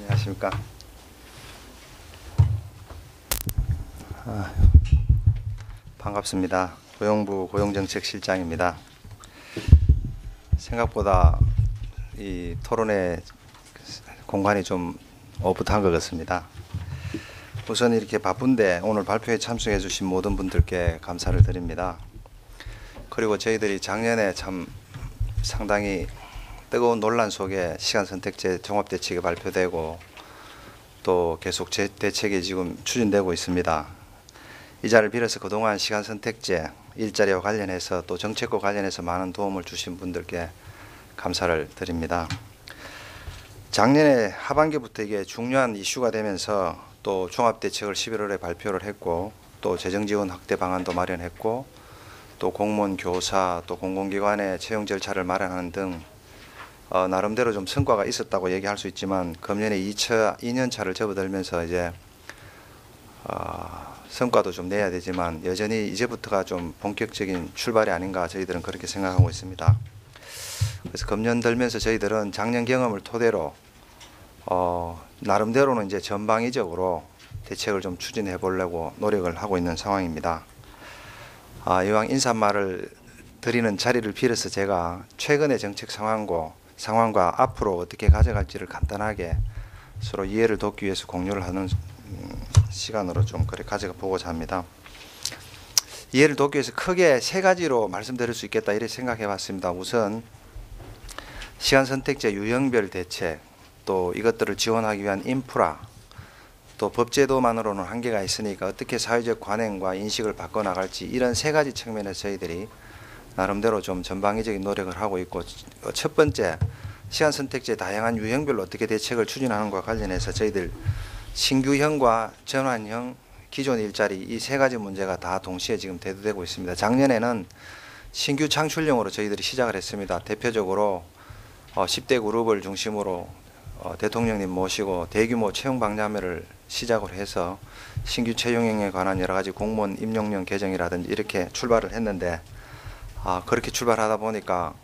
안녕하십니까. 반갑습니다. 고용부 고용정책실장입니다. 생각보다 이 토론회 공간이 좀 오붓한 것 같습니다. 우선 이렇게 바쁜데 오늘 발표에 참석해 주신 모든 분들께 감사를 드립니다. 그리고 저희들이 작년에 참 상당히 뜨거운 논란 속에 시간선택제 종합대책이 발표되고 또 계속 대책이 지금 추진되고 있습니다. 이 자리를 빌어서 그동안 시간선택제 일자리와 관련해서 또 정책과 관련해서 많은 도움을 주신 분들께 감사를 드립니다. 작년에 하반기부터 이게 중요한 이슈가 되면서 또 종합대책을 11월에 발표를 했고 또 재정지원 확대 방안도 마련했고 또 공무원, 교사, 또 공공기관의 채용 절차를 마련하는 등 나름대로 좀 성과가 있었다고 얘기할 수 있지만 금년에 2년 차를 접어들면서 이제 성과도 좀 내야 되지만 여전히 이제부터가 좀 본격적인 출발이 아닌가 저희들은 그렇게 생각하고 있습니다. 그래서 금년 들면서 저희들은 작년 경험을 토대로 나름대로는 이제 전방위적으로 대책을 좀 추진해 보려고 노력을 하고 있는 상황입니다. 이왕 인사말을 드리는 자리를 빌어서 제가 최근의 정책 상황과 앞으로 어떻게 가져갈지를 간단하게 서로 이해를 돕기 위해서 공유를 하는 시간으로 좀 그래 가져보고자 합니다. 이해를 돕기 위해서 크게 세 가지로 말씀드릴 수 있겠다 이렇게 생각해 봤습니다. 우선 시간선택제 유형별 대책, 또 이것들을 지원하기 위한 인프라, 또 법제도만으로는 한계가 있으니까 어떻게 사회적 관행과 인식을 바꿔나갈지 이런 세 가지 측면에서 저희들이 나름대로 좀 전방위적인 노력을 하고 있고, 첫 번째 시간선택제 다양한 유형별로 어떻게 대책을 추진하는 것과 관련해서 저희들 신규형과 전환형, 기존 일자리 이 세 가지 문제가 다 동시에 지금 대두되고 있습니다. 작년에는 신규 창출형으로 저희들이 시작을 했습니다. 대표적으로 10대 그룹을 중심으로 대통령님 모시고 대규모 채용 박람회를 시작을 해서 신규 채용형에 관한 여러 가지 공무원 임용령 개정이라든지 이렇게 출발을 했는데 그렇게 출발하다 보니까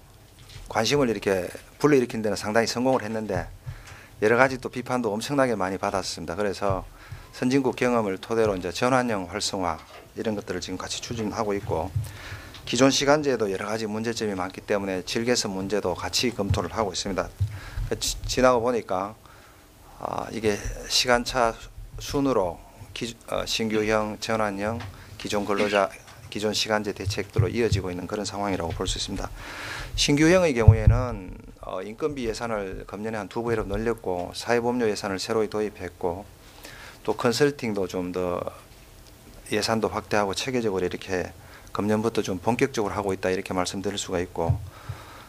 관심을 이렇게 불러일으킨 데는 상당히 성공을 했는데 여러 가지 또 비판도 엄청나게 많이 받았습니다. 그래서 선진국 경험을 토대로 이제 전환형 활성화 이런 것들을 지금 같이 추진하고 있고, 기존 시간제에도 여러 가지 문제점이 많기 때문에 질개선 문제도 같이 검토를 하고 있습니다. 지나고 보니까 이게 시간차 순으로 신규형, 전환형, 기존 근로자, 기존 시간제 대책들로 이어지고 있는 그런 상황이라고 볼 수 있습니다. 신규형의 경우에는 인건비 예산을 금년에 한 2배로 늘렸고 사회보험료 예산을 새로 도입했고 또 컨설팅도 좀 더 예산도 확대하고 체계적으로 이렇게 금년부터 좀 본격적으로 하고 있다 이렇게 말씀드릴 수가 있고,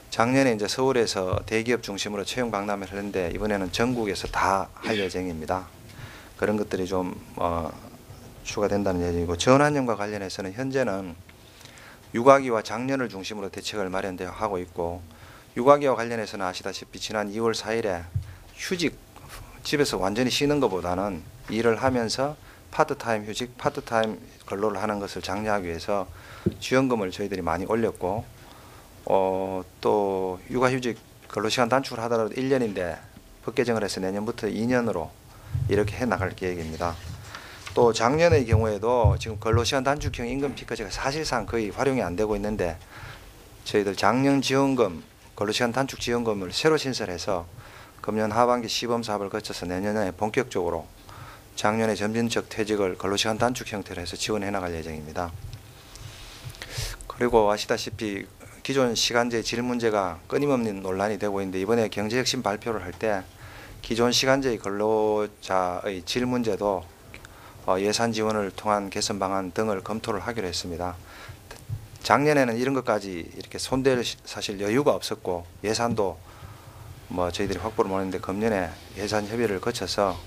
작년에 이제 서울에서 대기업 중심으로 채용 박람회를 했는데 이번에는 전국에서 다 할 예정입니다. 그런 것들이 좀 추가된다는 얘기고, 전환형과 관련해서는 현재는 육아기와 장년을 중심으로 대책을 마련되어 하고 있고, 육아기와 관련해서는 아시다시피 지난 2월 4일에 휴직, 집에서 완전히 쉬는 것보다는 일을 하면서 파트타임 휴직, 파트타임 근로를 하는 것을 장려하기 위해서 지원금을 저희들이 많이 올렸고, 또 육아휴직 근로시간 단축을 하더라도 1년인데 법 개정을 해서 내년부터 2년으로 이렇게 해나갈 계획입니다. 또 작년의 경우에도 지금 근로시간 단축형 임금 피크제가 사실상 거의 활용이 안 되고 있는데 저희들 작년 지원금, 근로시간 단축 지원금을 새로 신설해서 금년 하반기 시범 사업을 거쳐서 내년에 본격적으로 작년에 점진적 퇴직을 근로시간 단축 형태로 해서 지원해 나갈 예정입니다. 그리고 아시다시피 기존 시간제 질 문제가 끊임없는 논란이 되고 있는데 이번에 경제혁신 발표를 할 때 기존 시간제의 근로자의 질 문제도 예산 지원을 통한 개선 방안 등을 검토를 하기로 했습니다. 작년에는 이런 것까지 이렇게 손댈 사실 여유가 없었고 예산도 저희들이 확보를 못했는데 금년에 예산 협의를 거쳐서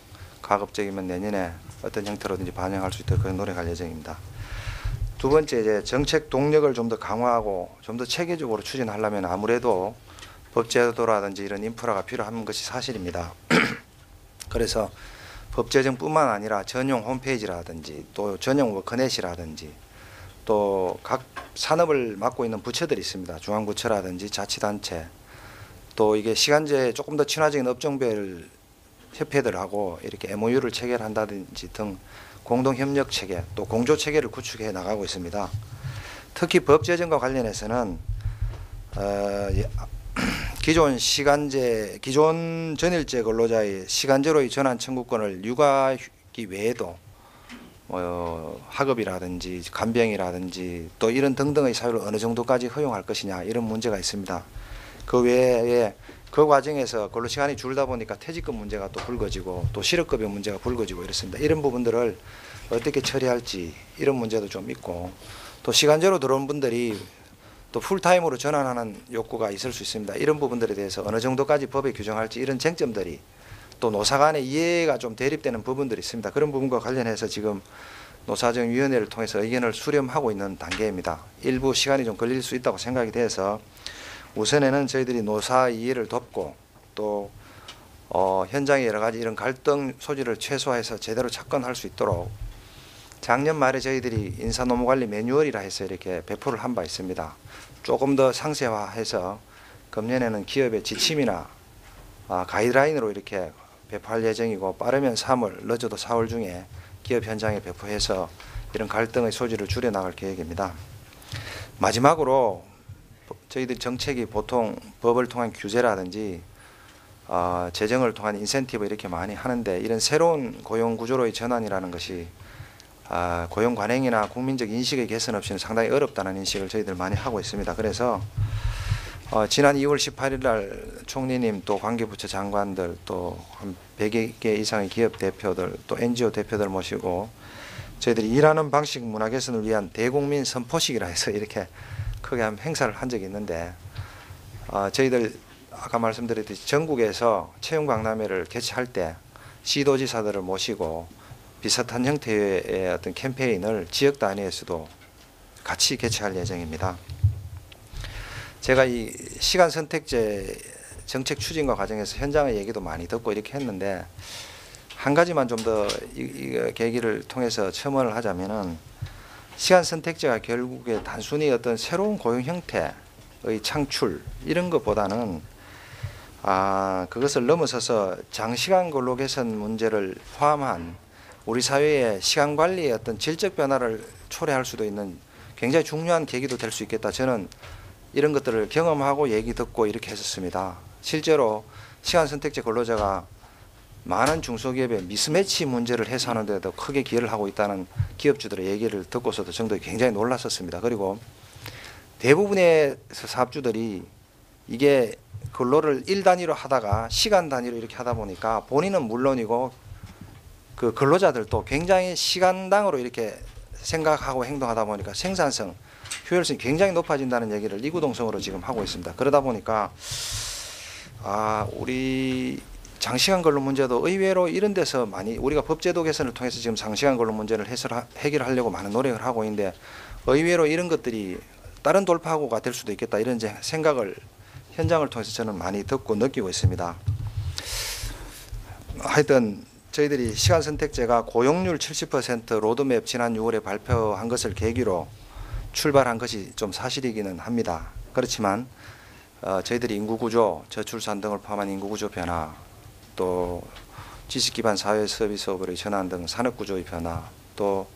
가급적이면 내년에 어떤 형태로든지 반영할 수 있도록 노력할 예정입니다. 두 번째, 이제 정책 동력을 좀 더 강화하고 좀 더 체계적으로 추진하려면 아무래도 법제도라든지 이런 인프라가 필요한 것이 사실입니다. 그래서 법제정뿐만 아니라 전용 홈페이지라든지 또 전용 워크넷이라든지 또 각 산업을 맡고 있는 부처들이 있습니다. 중앙부처라든지 자치단체, 또 이게 시간제에 조금 더 친화적인 업종별 협회들하고 이렇게 MOU를 체결한다든지 등 공동 협력 체계 또 공조 체계를 구축해 나가고 있습니다. 특히 법 제정과 관련해서는 기존 전일제 근로자의 시간제로의 전환 청구권을 육아휴기 외에도 학업이라든지 간병이라든지 또 이런 등등의 사유를 어느 정도까지 허용할 것이냐 이런 문제가 있습니다. 그 외에 그 과정에서 근로시간이 줄다 보니까 퇴직금 문제가 또 불거지고 또 실업급여 문제가 불거지고 이렇습니다. 이런 부분들을 어떻게 처리할지 이런 문제도 좀 있고 또 시간제로 들어온 분들이 또 풀타임으로 전환하는 욕구가 있을 수 있습니다. 이런 부분들에 대해서 어느 정도까지 법에 규정할지 이런 쟁점들이 또 노사 간의 이해가 좀 대립되는 부분들이 있습니다. 그런 부분과 관련해서 지금 노사정위원회를 통해서 의견을 수렴하고 있는 단계입니다. 일부 시간이 좀 걸릴 수 있다고 생각이 돼서 우선에는 저희들이 노사 이해를 돕고 또 현장의 여러 가지 이런 갈등 소지를 최소화해서 제대로 접근할 수 있도록 작년 말에 저희들이 인사노무관리 매뉴얼이라 해서 이렇게 배포를 한 바 있습니다. 조금 더 상세화해서 금년에는 기업의 지침이나 가이드라인으로 이렇게 배포할 예정이고 빠르면 3월, 늦어도 4월 중에 기업 현장에 배포해서 이런 갈등의 소지를 줄여나갈 계획입니다. 마지막으로 저희들 정책이 보통 법을 통한 규제라든지 재정을 통한 인센티브 이렇게 많이 하는데 이런 새로운 고용 구조로의 전환이라는 것이 고용 관행이나 국민적 인식의 개선 없이는 상당히 어렵다는 인식을 저희들 많이 하고 있습니다. 그래서 지난 2월 18일 날 총리님 또 관계부처 장관들 또 한 100개 이상의 기업 대표들 또 NGO 대표들 모시고 저희들이 일하는 방식 문화 개선을 위한 대국민 선포식이라 해서 이렇게 크게 한 행사를 한 적이 있는데 저희들 아까 말씀드렸듯이 전국에서 채용박람회를 개최할 때 시도지사들을 모시고 비슷한 형태의 어떤 캠페인을 지역 단위에서도 같이 개최할 예정입니다. 제가 이 시간 선택제 정책 추진과 과정에서 현장의 얘기도 많이 듣고 이렇게 했는데 한 가지만 좀 더 이 계기를 통해서 첨언을 하자면은 시간 선택제가 결국에 단순히 어떤 새로운 고용 형태의 창출 이런 것보다는 그것을 넘어서서 장시간 근로 개선 문제를 포함한 우리 사회의 시간 관리의 어떤 질적 변화를 초래할 수도 있는 굉장히 중요한 계기도 될 수 있겠다. 저는 이런 것들을 경험하고 얘기 듣고 이렇게 했었습니다. 실제로 시간 선택제 근로자가 많은 중소기업의 미스매치 문제를 해소하는 데도 크게 기여를 하고 있다는 기업주들의 얘기를 듣고서도 저도 굉장히 놀랐었습니다. 그리고 대부분의 사업주들이 이게 근로를 일 단위로 하다가 시간 단위로 이렇게 하다 보니까 본인은 물론이고 그 근로자들도 굉장히 시간당으로 이렇게 생각하고 행동하다 보니까 생산성, 효율성이 굉장히 높아진다는 얘기를 이구동성으로 지금 하고 있습니다. 그러다 보니까 우리 장시간 근로 문제도 의외로 이런 데서 많이 우리가 법제도 개선을 통해서 지금 장시간 근로 문제를 해결하려고 많은 노력을 하고 있는데 의외로 이런 것들이 다른 돌파구가 될 수도 있겠다 이런 생각을 현장을 통해서 저는 많이 듣고 느끼고 있습니다. 하여튼 저희들이 시간 선택제가 고용률 70% 로드맵 지난 6월에 발표한 것을 계기로 출발한 것이 좀 사실이기는 합니다. 그렇지만 저희들이 인구구조, 저출산 등을 포함한 인구구조 변화, 또 지식기반 사회 서비스업의 전환 등 산업구조의 변화, 또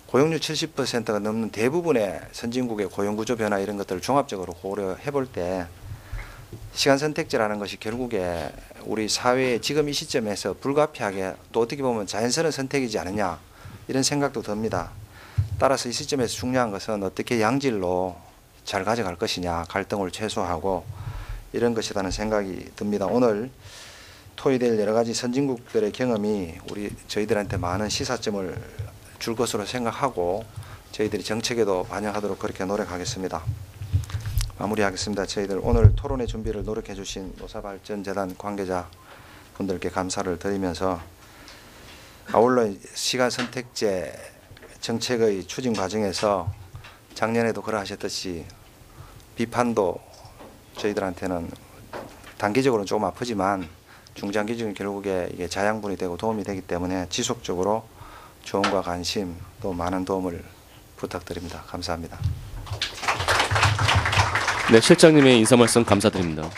고용률 70%가 넘는 대부분의 선진국의 고용구조 변화 이런 것들을 종합적으로 고려해 볼 때 시간 선택제라는 것이 결국에 우리 사회의 지금 이 시점에서 불가피하게 또 어떻게 보면 자연스러운 선택이지 않느냐 이런 생각도 듭니다. 따라서 이 시점에서 중요한 것은 어떻게 양질로 잘 가져갈 것이냐, 갈등을 최소화하고 이런 것이라는 생각이 듭니다. 오늘 토의될 여러 가지 선진국들의 경험이 저희들한테 많은 시사점을 줄 것으로 생각하고 저희들이 정책에도 반영하도록 그렇게 노력하겠습니다. 마무리하겠습니다. 저희들 오늘 토론의 준비를 노력해 주신 노사발전재단 관계자 분들께 감사를 드리면서 아울러 시간 선택제 정책의 추진 과정에서 작년에도 그러하셨듯이 비판도 저희들한테는 단기적으로는 조금 아프지만 중장기적인 결국에 이게 자양분이 되고 도움이 되기 때문에 지속적으로 조언과 관심 또 많은 도움을 부탁드립니다. 감사합니다. 네, 실장님의 인사 말씀 감사드립니다.